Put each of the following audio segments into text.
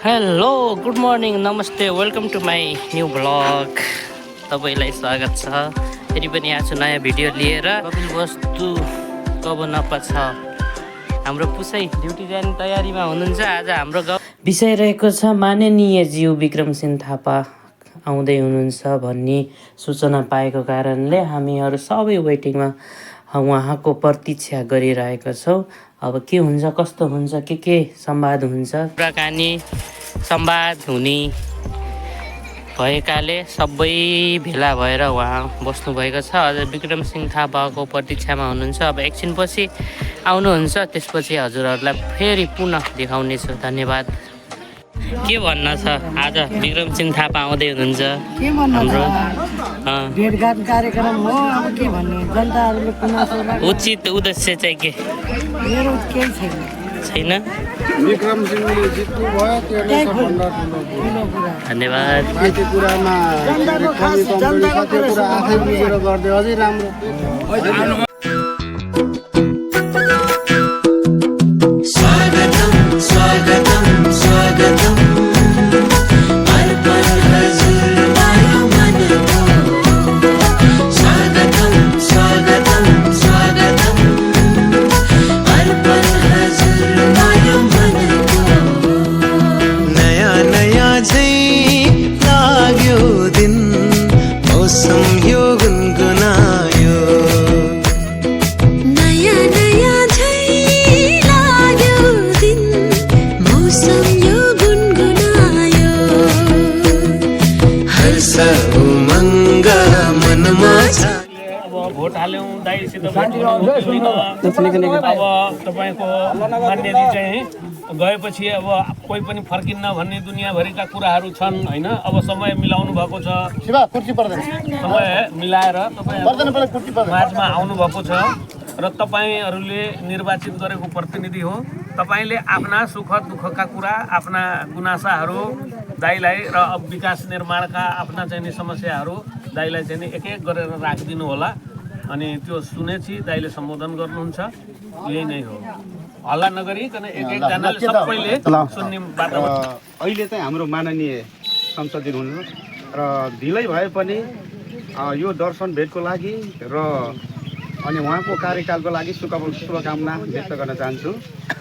Hello good morning नमस्ते welcome to my new blog. तपाईँलाई स्वागत छ फेरि पनि आज नयाँ भिडियो लिएर। कपिल वस्तु कब नपा छ हाम्रो पुसै ड्युटी जाने तयारीमा हुनुहुन्छ। आज हाम्रो विषय रहेको छ माननीय ज्यू विक्रमसिंह थापा आउँदै हुनुहुन्छ भन्ने सूचना पाएको कारणले हामीहरू सबै वेटिङमा उहाँको प्रतीक्षा गरिरहेका छौँ। अब के हुन्छ कस्तो हुन्छ के संवाद हुन्छ कुराकानी संवाद हुने भएकाले सबै भेला भएर उहाँ बस्नुभएको छ। अझ विक्रमसिंह थापाको प्रतीक्षामा हुनुहुन्छ। अब एकछिनपछि आउनुहुन्छ, त्यसपछि हजुरहरूलाई फेरि पुनः देखाउनेछु। धन्यवाद। के भन्न छ आज विक्रमसिंह थापा आउँदै हुनुहुन्छ हाम्रो भेटघाट कार्यक्रम हो। अब के भन्ने जनताहरूले उचित उद्देश्य चाहिँ के मेरो केही छैन। विक्रमसिंहले जित्नु भयो त्यसले सबभन्दा ठुलो कुरा। धन्यवाद। बाँकी कुरामा कमी कमजोरी छ त्यो कुरा आफै बुझेर गर्दै अझै राम्रो। भोट हाल्यौँ दाइसित अब तपाईँको मान्यता चाहिँ गएपछि अब कोही पनि फर्किन्न भन्ने दुनियाँभरिका कुराहरू छन् होइन। अब समय मिलाउनु भएको छ, समय मिलाएर तपाईँ माझमा आउनुभएको छ र तपाईँहरूले निर्वाचित गरेको प्रतिनिधि हो। तपाईँले आफ्ना सुख दुःखका कुरा, आफ्ना गुनासाहरू दाइलाई र अब विकास निर्माणका आफ्ना चाहिने समस्याहरू दाइलाई चाहिँ एक एक गरेर राखिदिनु होला। अनि त्यो सुनेपछि दाइले सम्बोधन गर्नुहुन्छ। यही नै हो, हल्ला नगरिकन एक एकजनाले सबैले सुन्ने बाटो। अहिले चाहिँ हाम्रो माननीय संसदीय हुनुहुन्छ र ढिलै भए पनि यो दर्शन भेटको लागि र अनि उहाँको कार्यकालको लागि शुभकामना व्यक्त गर्न चाहन्छु।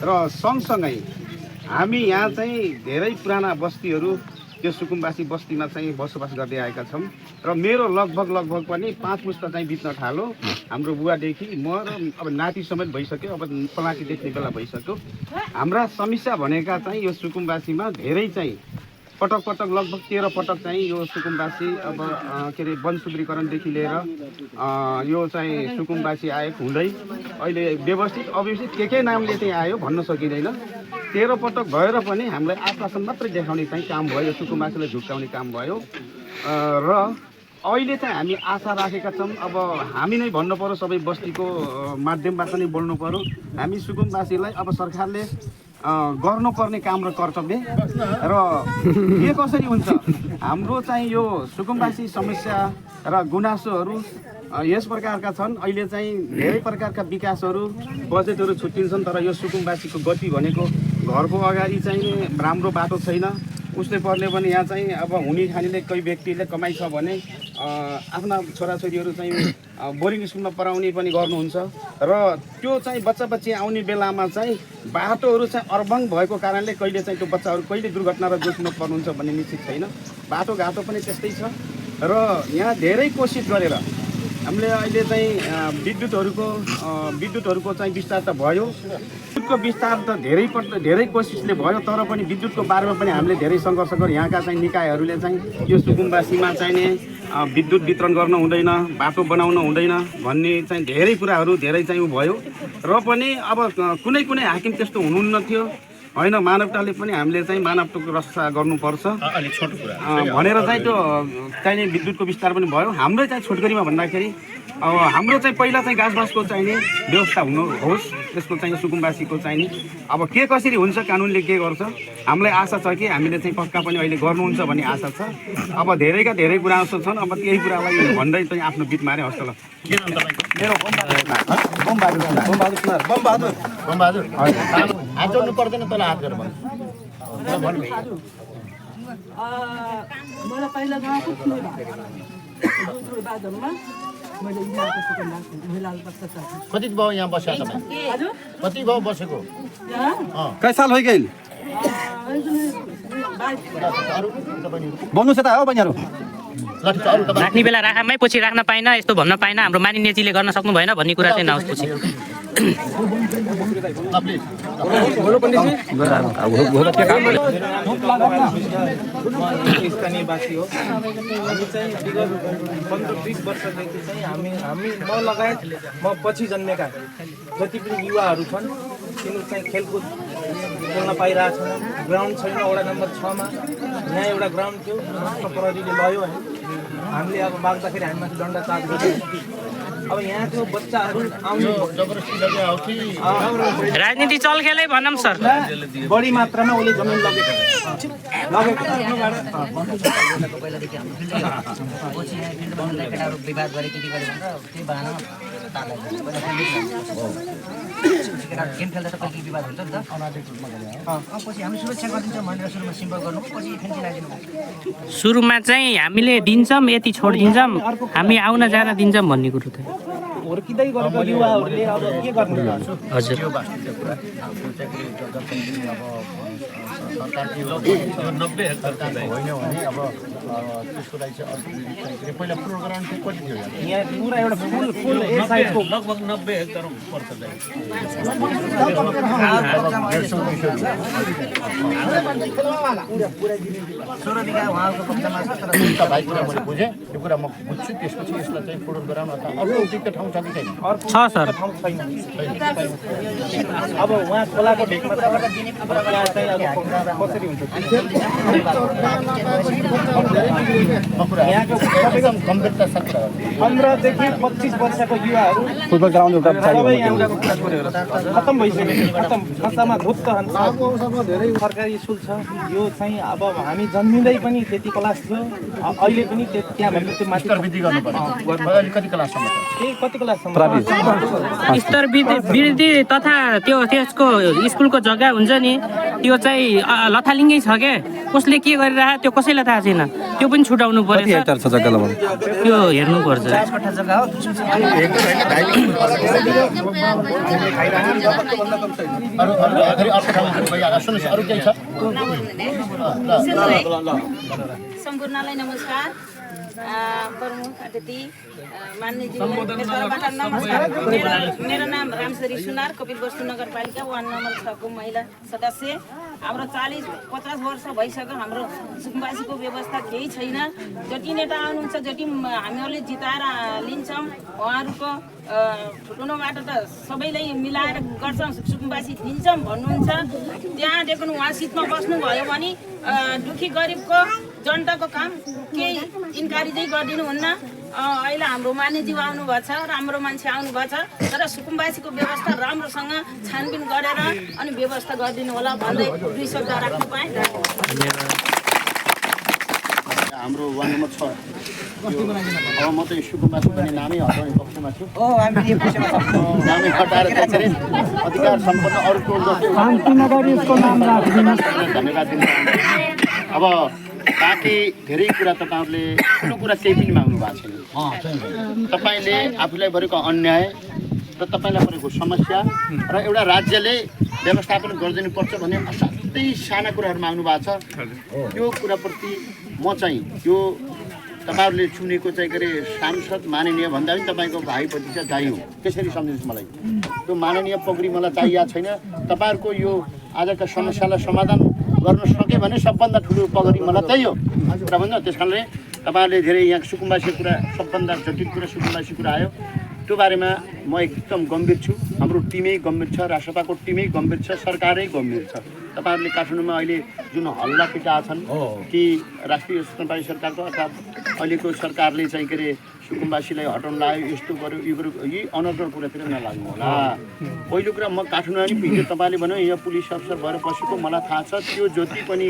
र सँगसँगै हामी यहाँ चाहिँ धेरै पुराना बस्तीहरू त्यो सुकुम्बासी बस्तीमा चाहिँ बसोबास गर्दै आएका छौँ र मेरो लगभग पनि 5 पुस्ता चाहिँ बित्न थाल्यो। हाम्रो बुवादेखि म र अब नाति समेत भइसक्यो, अब पलाटी देख्ने बेला भइसक्यो। हाम्रा समस्या भनेका चाहिँ यो सुकुम्बासीमा धेरै चाहिँ पटक लगभग 13 पटक चाहिँ यो सुकुम्बासी अब के अरे वन शुद्धिकरणदेखि लिएर यो चाहिँ सुकुम्बासी आएको हुँदै अहिले व्यवस्थित अव्यवस्थित के नामले चाहिँ आयो भन्न सकिँदैन। 13 पटक भएर पनि हामीलाई आश्वासन मात्रै देखाउने चाहिँ काम भयो, सुकुम्बासीलाई झुक्काउने काम भयो। र अहिले चाहिँ हामी आशा राखेका छौँ। अब हामी नै भन्नु पर्यो, सबै बस्तीको माध्यमबाट नै बोल्नु पर्यो। हामी सुकुम्बासीलाई अब सरकारले गर्नुपर्ने काम र कर्तव्य र के कसरी हुन्छ हाम्रो चाहिँ यो सुकुम्बासी समस्या र गुनासोहरू यस प्रकारका छन्। अहिले चाहिँ धेरै प्रकारका विकासहरू बजेटहरू छुट्टिन्छन्, तर यो सुकुम्बासीको गति भनेको घरको अगाडि चाहिँ राम्रो बाटो छैन। उसले पर्ने पनि यहाँ चाहिँ अब हुने खानेले कोही व्यक्तिले कमाइ छ भने आफ्ना छोराछोरीहरू चाहिँ बोर्डिङ स्कुलमा पढाउने पनि गर्नुहुन्छ र त्यो चाहिँ बच्चा आउने बेलामा चाहिँ बाटोहरू चाहिँ अर्बङ भएको कारणले कहिले चाहिँ त्यो बच्चाहरू कहिले दुर्घटना र जोखिममा पर्नुहुन्छ भन्ने निश्चित छैन। बाटोघाटो पनि त्यस्तै छ र यहाँ धेरै कोसिस गरेर हामीले अहिले चाहिँ विद्युतहरूको चाहिँ विस्तार त भयो। विद्युतको विस्तार त धेरै कोसिसले भयो, तर पनि विद्युतको बारेमा पनि हामीले धेरै सङ्घर्ष गऱ्यौँ। यहाँका चाहिँ निकायहरूले चाहिँ यो सुकुम्बासीमा चाहिने विद्युत वितरण गर्न हुँदैन, बाटो बनाउन हुँदैन भन्ने चाहिँ धेरै कुराहरू धेरै चाहिँ भयो। र पनि अब कुनै हाकिम त्यस्तो हुनुहुन्न थियो होइन। मानवताले पनि हामीले चाहिँ मानवताको रक्षा गर्नुपर्छ भनेर चाहिँ त्यो चाहिने विद्युतको विस्तार पनि भयो। हाम्रो चाहिँ छोटकरीमा भन्दाखेरि अब हाम्रो चाहिँ पहिला चाहिँ गाछबासको चाहिने व्यवस्था हुनु होस्, त्यसको चाहिँ सुकुम्बासीको चाहिने अब के कसरी हुन्छ, कानुनले के गर्छ, हामीलाई आशा छ कि हामीले चाहिँ पक्का पनि अहिले गर्नुहुन्छ भन्ने आशा छ। अब धेरै गुनासो छन्। अब त्यही कुरालाई भन्दै चाहिँ आफ्नो बिट मारे हस्त ल। मेरो बमबहादुर हात जोड्नु पर्दैन तँलाई हात गरेर भन्छु मलाई पहिला गाउँको थियो दोस्रो बादमा मैले इलाको सुकन महिलाल पत्ता कति भयो यहाँ बसेको तपाईँ हजुर कति भयो बसेको कई साल हो गइल भन्नुहोस् त हो बहिनीहरू राख्ने बेला राखामै पछि राख्न पाइन यस्तो भन्न पाइन हाम्रो मानिनेजीले गर्न सक्नु भएन भन्ने कुरा चाहिँ नहोस् पछि स्थानीयवासी हो हामी चाहिँ विगत 15-20 वर्षदेखि चाहिँ हामी म लगायत म पछि जन्मेका जति पनि युवाहरू छन् तिनीहरू चाहिँ खेलकुद खेल्न पाइरहेछन् ग्राउन्ड छैन वडा नम्बर 6 मा यहाँ एउटा ग्राउन्ड थियो प्रहरीले लयो है हामीले अब माग्दाखेरि हामीमाथि दण्ड चार्ज गर्यो अब यहाँको बच्चाहरू आउने राजनीति चल खेलै भनौँ सर बढी मात्रामा उसले जमिन लगेको पहिलादेखि हाम्रो फिल्ड पछि यहाँ फिल्ड बनाउँदा केटाहरू विवाद गरे के गरे भनेर त्यही बहाना ताला केटाहरू गेम खेल्दा त कहिले विवाद हुन्छ नि त पछि हामी सुरक्षा गरिदिन्छौँ भनेर सुरुमा सिम्बल गर्नु पछि फेन्सी लगाइदिनु सुरुमा चाहिँ हामीले दिन्छौँ यति छोडिदिन्छौँ हामी आउन जान दिन्छौँ भन्ने कुरो त हुर्किँदै गरेको युवाहरूले अब के गर्नु हजुर होइन भने अब त्यसको लागि चाहिँ पहिला प्रोग्राम चाहिँ कति थियो यहाँ पुरा एउटा फुल एक साइडको लगभग 90 हेक्टर पर्छ भाइ कुरा मैले बुझेँ त्यो कुरा म बुझ्छु त्यसपछि यसलाई चाहिँ प्रोग्राम अथवा अरू उपयुक्त ठाउँ छ कि छैन छ सर ठाउँ छैन अब उहाँ खोलाको ढेकमा यहाँ चाहिँ अब कसरी हुन्छ यहाँको एकदम गम्भीरता साथ कुरा 15 देखि 25 वर्षको युवाहरू फुटबल ग्राउन्ड एउटा सबै यहाँको कुरा छोडेर खत्तम भइसक्यो खत्तम खर्चमा धुत्त सरकारी स्कुल छ यो चाहिँ अब हामी जन्मिँदै पनि त्यति क्लास थियो अहिले पनि त्यहाँ भन्दा त्यो माथि वृद्धि गर्नुपर्छ कति क्लाससम्म त्यही कति क्लाससम्म स्तर वृद्धि तथा त्यो त्यसको स्कुलको जग्गा हुन्छ नि त्यो चाहिँ लथालिङ्गै छ क्या कसले के गरिरहेको त्यो कसैलाई थाहा छैन त्यो पनि छुटाउनु पर्यो त्यो हेर्नुपर्छ सम्पूर्णलाई नमस्कार प्रमुख अतिथि मान्यज्यू नमस्कार मेरो नाम रामसरी सुनार कपिलवस्तु नगरपालिका वार्ड नम्बर 6 को महिला सदस्य हाम्रो 40-50 वर्ष भइसक्यो हाम्रो सुकुम्बासीको व्यवस्था केही छैन जति नेता आउनुहुन्छ जति हामीहरूले जिताएर लिन्छौँ उहाँहरूको ठुल्ठुलोबाट त सबैलाई मिलाएर गर्छौँ सुकुम्बासी दिन्छौँ भन्नुहुन्छ त्यहाँदेखि उहाँ सिटमा बस्नुभयो भने दुखी गरिबको जनताको काम केही इन्कारी चाहिँ गरिदिनुहुन्न अहिले हाम्रो मान्यज्यू आउनुभएको छ राम्रो मान्छे आउनुभएको छ तर सुकुम्बासीको व्यवस्था राम्रोसँग छानबिन गरेर अनि व्यवस्था गरिदिनु होला भन्दै 2 शब्द राख्नु पाएँ हाम्रो वार्ड नम्बर 6 अब म त सुकुम्बासी भन्ने नामै हटाउने पक्षमा छु नामै हटाएर चाहिँ अधिकार सम्पन्न अरूको धन्यवाद दिन अब बाँकी धेरै कुरा तपाईँहरूले ठुलो कुरा केही पनि माग्नु भएको छैन तपाईँले आफूलाई परेको अन्याय र तपाईँलाई परेको समस्या र एउटा राज्यले व्यवस्थापन गरिदिनुपर्छ भन्ने असाध्यै साना कुराहरू माग्नु भएको छ त्यो कुराप्रति म चाहिँ यो तपाईँहरूले चुनेको चाहिँ के अरे सांसद माननीय भन्दा पनि तपाईँको भाइ भतिजा दाइ हो त्यसरी सम्झिनुहोस् मलाई त्यो माननीय पगडी मलाई चाहिएको छैन तपाईँहरूको यो आजका समस्यालाई समाधान गर्न सके भने सबभन्दा ठुलो पगडी मलाई त्यही हो कुरा भन्छ त्यस कारणले तपाईँहरूले धेरै यहाँ सुकुम्बासी कुरा सबभन्दा जटिल कुरा सुकुम्बासी कुरा आयो त्यो बारेमा म एकदम गम्भीर छु हाम्रो टिमै गम्भीर छ राष्ट्रपाको टिमै गम्भीर छ सरकारै गम्भीर छ तपाईँहरूले काठमाडौँमा अहिले जुन हल्ला पिटाएका छन् कि राष्ट्रिय स्वतन्त्र सरकारको अथवा अहिलेको सरकारले चाहिँ के अरे सुकुम्बासीलाई हटाउन लाग्यो यस्तो गर्यो यो गर्यो यी अनर्गल कुरातिर नलाग्नु होला पहिलो कुरा म काठमाडौँ नि हिजो तपाईँले भन्यो यहाँ पुलिस अफसर भएर बसेको मलाई थाहा छ त्यो जति पनि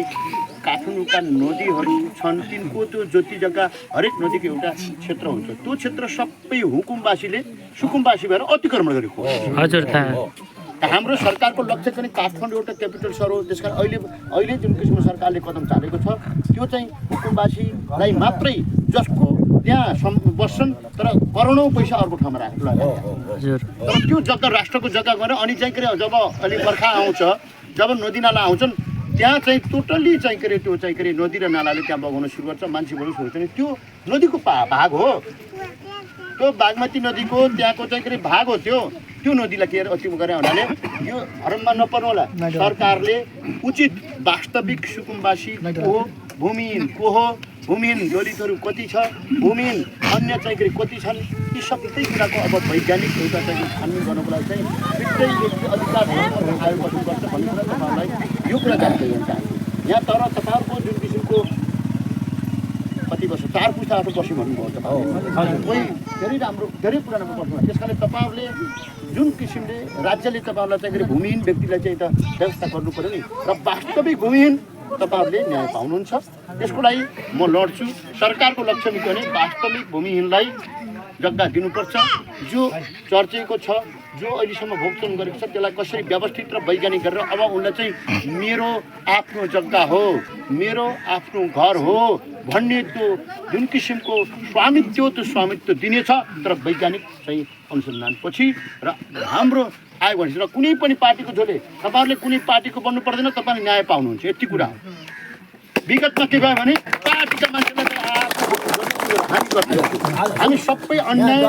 काठमाडौँका नदीहरू छन् तिनको त्यो जति जग्गा हरेक नदीको एउटा क्षेत्र हुन्छ त्यो क्षेत्र सबै हुकुमवासीले सुकुम्बासी भएर अतिक्रमण गरेको हजुर हाम्रो सरकारको लक्ष्य चाहिँ काठमाडौँ एउटा क्यापिटल सहर हो। त्यस कारण अहिले जुन किसिमको सरकारले कदम चालेको छ त्यो चाहिँ हुकुमवासीलाई मात्रै जसको त्यहाँ बस्छन् तर करोडौँ पैसा अर्को ठाउँमा राखेको हजुर तर त्यो जग्गा राष्ट्रको जग्गा गरेर अनि चाहिँ के अरे जब अलि बर्खा आउँछ जब नदी नाला आउँछन् त्यहाँ चाहिँ टोटल्ली चाहिँ के अरे त्यो चाहिँ के अरे नदी र नालाले त्यहाँ बगाउन सुरु गर्छ, मान्छे बगाउन सुरु गर्छ। त्यो नदीको भाग हो, त्यो बागमती नदीको त्यहाँको चाहिँ के अरे भाग हो। त्यो नदीलाई के अरे अति गरे हुनाले यो हरममा नपर्नु होला। सरकारले उचित वास्तविक सुकुम्बासी को हो, भूमिहीन को हो, भूमिहीन दलितहरू कति छ, भूमिहीन अन्य चाहिँ के कति छन्, यी सबै कुराको अब वैज्ञानिक एउटा चाहिँ छानबिन गर्नको लागि चाहिँ फिट्टै अधिकार आयोग गर्नुपर्छ भन्ने कुरा तपाईँहरूलाई यो कुरा जानकारी दिन चाहन्छु। यहाँ तर तपाईँहरूको जुन किसिमको कति वर्ष 4 पुस्ताहरू बस्यो भन्नुभयो तपाईँले, कोही धेरै राम्रो धेरै पुरानो बस्नुभयो। त्यस कारणले तपाईँहरूले जुन किसिमले राज्यले तपाईँहरूलाई चाहिँ भूमिहीन व्यक्तिलाई चाहिँ त व्यवस्था गर्नु पऱ्यो नि र वास्तविक भूमिहीन तपाईँहरूले न्याय पाउनुहुन्छ। त्यसको लागि म लड्छु। सरकारको लक्ष्य के भने वास्तविक भूमिहीनलाई जग्गा दिनुपर्छ। जो चर्चेको छ, जो अहिलेसम्म भोगचन गरेको छ त्यसलाई कसरी व्यवस्थित र वैज्ञानिक गरेर अब उनलाई चाहिँ मेरो आफ्नो जग्गा हो, मेरो आफ्नो घर हो भन्ने त्यो जुन किसिमको स्वामित्व त्यो स्वामित्व दिनेछ तर वैज्ञानिक चाहिँ अनुसन्धानपछि र हाम्रो आयो भने र कुनै पनि पार्टीको झोले तपाईँहरूले कुनै पार्टीको बन्नु पर्दैन, तपाईँले न्याय पाउनुहुन्छ। यति कुरा हो। विगतमा के भयो भने पार्टीका मान्छेलाई हामी सबै अन्याय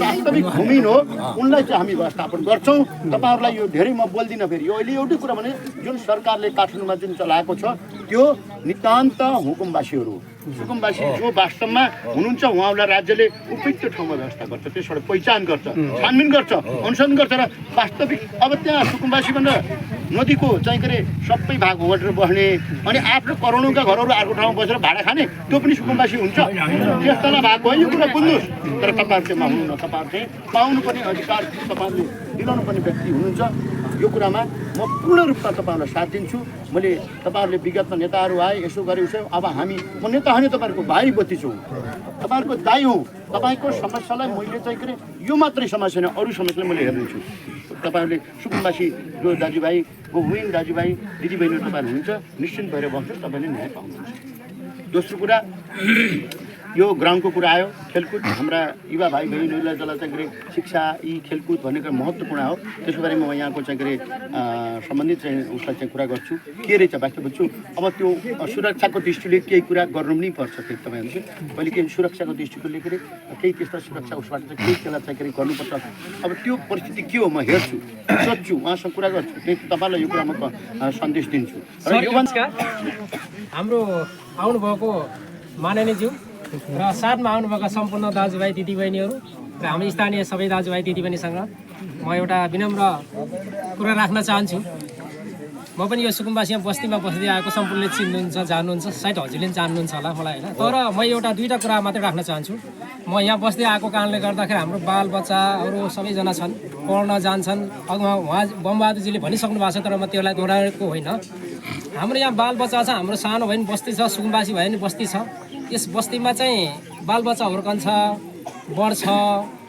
वास्तविक भूमिहीन हो उनलाई चाहिँ हामी व्यवस्थापन गर्छौँ। तपाईँहरूलाई यो धेरै म बोल्दिनँ। फेरि यो अहिले एउटै कुरा भने जुन सरकारले काठमाडौँमा जुन चलाएको छ त्यो नितान्त हुकुमवासीहरू सुकुम्बासी जो वास्तवमा हुनुहुन्छ उहाँहरूलाई राज्यले उपयुक्त ठाउँमा व्यवस्था गर्छ, त्यसबाट पहिचान गर्छ, छानबिन गर्छ, अनुसन्धान गर्छ र वास्तविक अब त्यहाँ सुकुम्बासी भन्दा नदीको चाहिँ के अरे सबै भाग ओगटेर बस्ने अनि आफ्नो करोडौँका घरहरू अर्को ठाउँमा बसेर भाडा खाने त्यो पनि सुकुम्बासी हुन्छ। त्यस्तालाई भएको हो यो कुरा बुझ्नुहोस्। तर तपाईँहरू चाहिँ माग्नु न, तपाईँहरू चाहिँ पाउनुपर्ने अधिकार तपाईँहरूले दिलाउनु पर्ने व्यक्ति हुनुहुन्छ। यो कुरामा म पूर्ण रूपमा तपाईँहरूलाई साथ दिन्छु। मैले तपाईँहरूले विगतमा नेताहरू आए यसो गरे उसो अब म नेता होइन, तपाईँहरूको भाइ बत्ती छु, तपाईँहरूको दाइ हुँ। तपाईँको समस्यालाई मैले चाहिँ के अरे यो मात्रै समस्या होइन अरू समस्यालाई मैले हेर्नेछु। तपाईँहरूले सुकुम्बासी जो दाजुभाइ भूमिहीन दाजुभाइ दिदीबहिनीहरू तपाईँहरू हुनुहुन्छ निश्चिन्त भएर बस्नुहोस्, तपाईँले न्याय पाउनुहुन्छ। दोस्रो कुरा यो ग्राउन्डको कुरा आयो, खेलकुद हाम्रा युवा भाइ बहिनीहरूलाई जसलाई चाहिँ के अरे शिक्षा यी खेलकुद भन्ने कुरा महत्त्वपूर्ण हो। त्यसको बारेमा म यहाँको चाहिँ के अरे सम्बन्धित चाहिँ उसलाई चाहिँ कुरा गर्छु के रहेछ वास्तव बुझ्छु। अब त्यो सुरक्षाको दृष्टिले केही कुरा गर्नु पनि पर्छ। फेरि तपाईँहरूले पहिले केही सुरक्षाको दृष्टिकोणले के अरे केही त्यस्ता सुरक्षा उसबाट चाहिँ केही त्यसलाई चाहिँ के अरे गर्नुपर्छ। अब त्यो परिस्थिति के हो म हेर्छु, सोध्छु, उहाँसँग कुरा गर्छु, त्यही तपाईँलाई यो कुरा म सन्देश दिन्छु। नमस्कार। हाम्रो आउनुभएको माननीयज्यू र साथमा आउनुभएका सम्पूर्ण दाजुभाइ दिदीबहिनीहरू र हाम्रो स्थानीय सबै दाजुभाइ दिदीबहिनीसँग म एउटा विनम्र कुरा राख्न चाहन्छु। म पनि यो सुकुम्बासीमा बस्तीमा बस्दै आएको सम्पूर्णले चिन्नुहुन्छ, जान्नुहुन्छ, सायद हजुरले पनि जान्नुहुन्छ होला मलाई होइन। तर म एउटा दुईवटा कुरा मात्रै राख्न चाहन्छु। म यहाँ बस्दै आएको कारणले गर्दाखेरि हाम्रो बालबच्चाहरू सबैजना छन्, पढ्न जान्छन्। उहाँ बमबहादुरजीले भनिसक्नु भएको छ तर म त्यसलाई दोहोऱ्याएको होइन। हाम्रो यहाँ बालबच्चा छ, हाम्रो सानो भए पनि बस्ती छ, सुकुम्बासी भए पनि बस्ती छ। यस बस्तीमा चाहिँ बालबच्चा हुर्कन्छ, बढ्छ,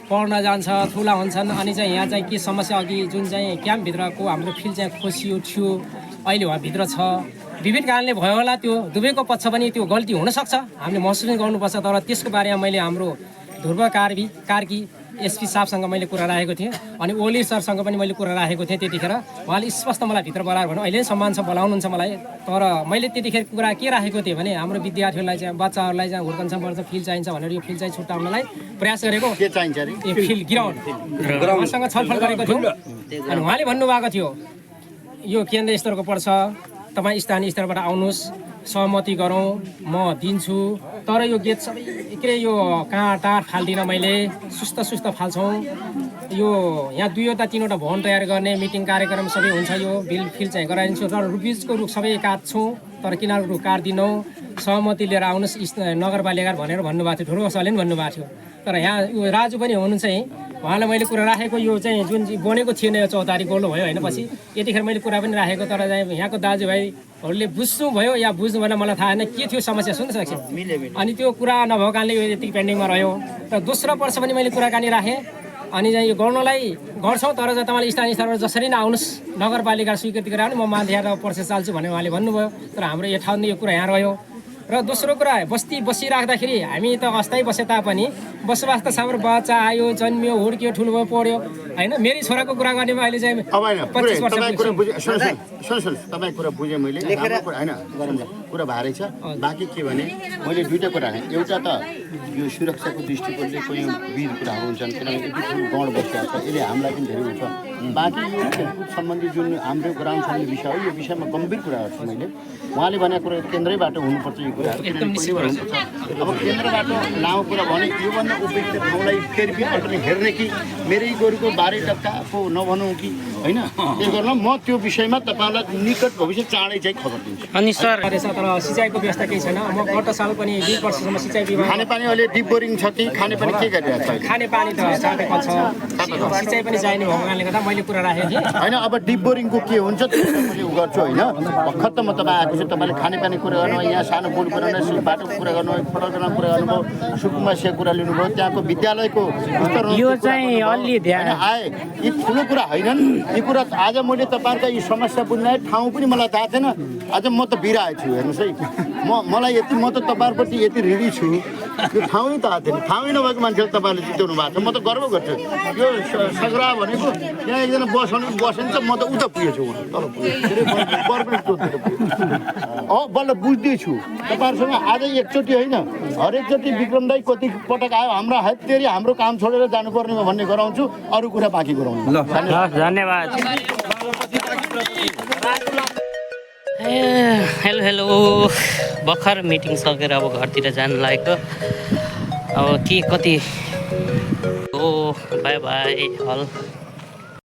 पढ्न जान्छ, ठुला हुन्छन्। अनि चाहिँ यहाँ चाहिँ के समस्या अघि जुन चाहिँ क्याम्पभित्रको हाम्रो फिल्ड चाहिँ खोसियो थियो, अहिले उहाँभित्र छ। विभिन्न कारणले भयो होला, त्यो दुवैको पक्ष पनि त्यो गल्ती हुनसक्छ, हामीले महसुस गर्नुपर्छ। तर त्यसको बारेमा मैले हाम्रो ध्रुव कार्की एसपी साहबसँग मैले कुरा राखेको थिएँ अनि ओली सरसँग पनि मैले कुरा राखेको थिएँ। त्यतिखेर उहाँले स्पष्ट मलाई भित्र बोलाएर भन्नु, अहिले सम्मान छ बोलाउनुहुन्छ मलाई। तर मैले त्यतिखेर कुरा के राखेको थिएँ भने हाम्रो विद्यार्थीहरूलाई चाहिँ बच्चाहरूलाई चाहिँ हुर्कन्छ पर्छ, फिल्ड चाहिन्छ भनेर यो फिल्ड चाहिँ छुट्याउनलाई प्रयास गरेको। के चाहिन्छ अरे यो फिल्ड ग्राउन्ड उहाँसँग छलफल गरेको थियो अनि उहाँले भन्नुभएको थियो यो केन्द्र स्तरको पर्छ, तपाईँ स्थानीय स्तरबाट आउनुहोस्, सहमति गरौँ, म दिन्छु। तर यो गेट सबै के अरे यो काँटार फाल्दिनँ मैले, सुस्त फाल्छौँ। यो यहाँ 2वटा 3वटा भवन तयार गर्ने मिटिङ कार्यक्रम सबै हुन्छ, यो बिल फिल चाहिँ गराइदिन्छु। तर रुपिजको रुख सबै काट्छौँ, तर किनारको रुख काट्दिनौँ, सहमति लिएर आउनुहोस् नगरपालिका भनेर भन्नुभएको थियो, ठुलो सरले पनि भन्नुभएको थियो। तर यहाँ यो राजु पनि हुनुहुन्छ यहीँ, उहाँलाई मैले कुरा राखेको यो चाहिँ जुन बनेको थिएन यो चौतारी गोलो भयो होइन। पछि यतिखेर मैले कुरा पनि राखेको, तर चाहिँ यहाँको दाजुभाइहरूले बुझ्नु भयो या बुझ्नु भएन मलाई थाहा होइन के थियो समस्या, सुन्न सक्छ। अनि त्यो कुरा नभएको कारणले यो यति पेन्डिङमा रह्यो। र दोस्रो वर्ष पनि मैले कुराकानी राखेँ अनि चाहिँ यो गर्छौँ तर चाहिँ तपाईँले स्थानीय स्तरबाट जसरी नै आउनुहोस् नगरपालिका स्वीकृति गरेर म माथि आएर प्रोसेस चाल्छु भनेर उहाँले भन्नुभयो। तर हाम्रो यो ठाउँमा यो कुरा यहाँ रह्यो। र दोस्रो कुरा बसिराख्दाखेरि हामी त अस्थायी बसे तापनि बसोबास त हाम्रो बच्चा आयो जन्मियो हुर्कियो ठुलो भयो पढ्यो होइन। मेरै छोराको कुरा गर्ने अहिले चाहिँ 25 वर्ष तपाईँ कुरा बुझेँ मैले होइन कुरा भारै छ। बाँकी के भने मैले दुईवटा कुरा एउटा त यो सुरक्षाको दृष्टिकोणले कोही वीर कुराहरू हुन्छन् किनभने यति ठुलो गौड बसिरहेको छ यसले हामीलाई पनि धेरै हुन्छ। बाँकी यो खेलकुद सम्बन्धी जुन हाम्रो ग्राउन्ड सम्बन्धी विषय हो यो विषयमा गम्भीर कुराहरू छ। मैले उहाँले भनेको कुरा केन्द्रैबाट हुनुपर्छ यो कुराहरू हुनुपर्छ। अब केन्द्रबाट लामो कुरा भने योभन्दा उपयुक्त ठाउँलाई फेरि पनि अल्टरनेट हेर्ने कि मेरै गोरुको 12 टक्काको नभनौँ कि होइन त्यो गर्न म त्यो विषयमा तपाईँलाई निकट भविष्य चाँडै चाहिँ खबर दिन्छु। अनि सर तर सिँचाइको व्यवस्था केही छैन। म गत साल पनि 2 वर्षसम्म सिँचाइ विभाग खानेपानी अहिले डिप बोरिङ छ कि खानेपानी के गरिरहेको छ? खानेपानी त चाटेको छ, सिँचाइ पनि चाहिने भएको कारणले गर्दा मैले कुरा राखेको थिएँ होइन। अब डिप बोरिङको के हुन्छ त्यो मैले उ गर्छु होइन। भर्खर त म तपाईँ आएको छु तपाईँले खानेपानी कुरा गर्नुभयो, यहाँ सानो पुल बनाउनु बाटोको कुरा गर्नुभयो, फटकको कुरा गर्नुभयो, सुकुमासिया कुरा लिनुभयो, त्यहाँको विद्यालयको स्तर यो चाहिँ अलि ध्यान आए यी ठुलो कुरा होइनन्। यी कुरा आज मैले तपाईँहरूका यी समस्या बुझ्ने ठाउँ पनि मलाई थाहा थिएन। आज म त बिराएको छु हेर्नुहोस् है। मलाई यति म त तपाईँहरूप्रति यति ऋणी छु यो ठाउँै थाहा थिएन। ठाउँै नभएको मान्छेले तपाईँहरूले जिताउनु भएको छ। म त गर्व गर्छु। यो सगरा भनेको यहाँ एकजना बस्छ म त उता पुगेछु तल बल्ल बुझ्दैछु तपाईँहरूसँग आज एकचोटि होइन हरेकचोटि विक्रम दाई कति पटक आयो हाम्रो हत्तेरी हाम्रो काम छोडेर जानुपर्ने हो भन्ने गराउँछु। अरू कुरा बाँकी गराउँछु। धन्यवाद। हेलो भर्खर मिटिङ सकेर अब घरतिर जानु लागेको। अब के कति हो बाई बाई हल।